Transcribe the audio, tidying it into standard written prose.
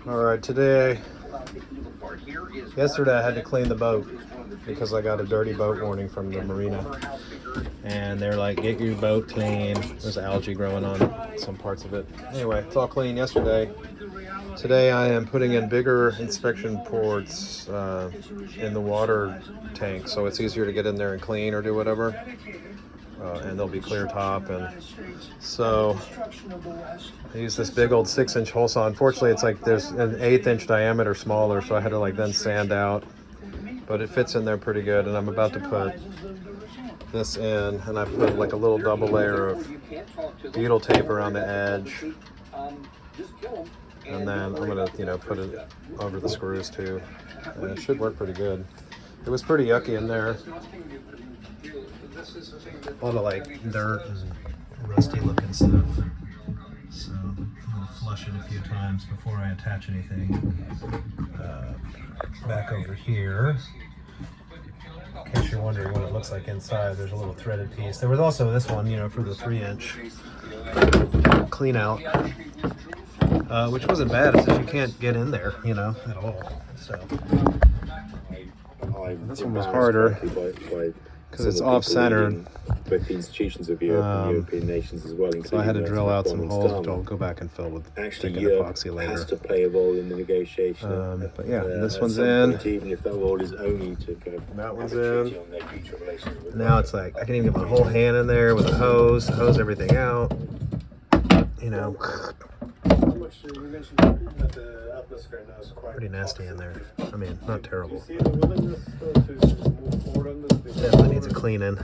Alright, yesterday I had to clean the boat because I got a dirty boat warning from the marina. And they're like, get your boat clean. There's algae growing on some parts of it. Anyway, it's all clean yesterday. Today I am putting in bigger inspection ports in the water tank, so it's easier to get in there and clean or do whatever. And they'll be clear top, and so I use this big old 6-inch hole saw. Unfortunately, it's like there's an 1/8 inch diameter smaller, so I had to like then sand out, but it fits in there pretty good. And I'm about to put this in, and I put like a little double layer of beetle tape around the edge, and then I'm gonna put it over the screws too, and it should work pretty good. It was pretty yucky in there. A lot of like dirt and rusty looking stuff. So I'm gonna flush it a few times before I attach anything. Back over here, in case you're wondering what it looks like inside, there's a little threaded piece. There was also this one, for the 3-inch clean out, which wasn't bad. It's just you can't get in there, at all. So this one was harder because it's off-centered. Both the institutions of Europe and European nations as well. So I had to drill out some holes, which I'll go back and fill with thick epoxy later. Has to play a role in the negotiation. But yeah, this one's in. Even if that role is only to go. That one's in. Now it's like I can even get my whole hand in there with a hose, everything out. Pretty nasty in there. I mean, not terrible. Definitely needs a cleaning.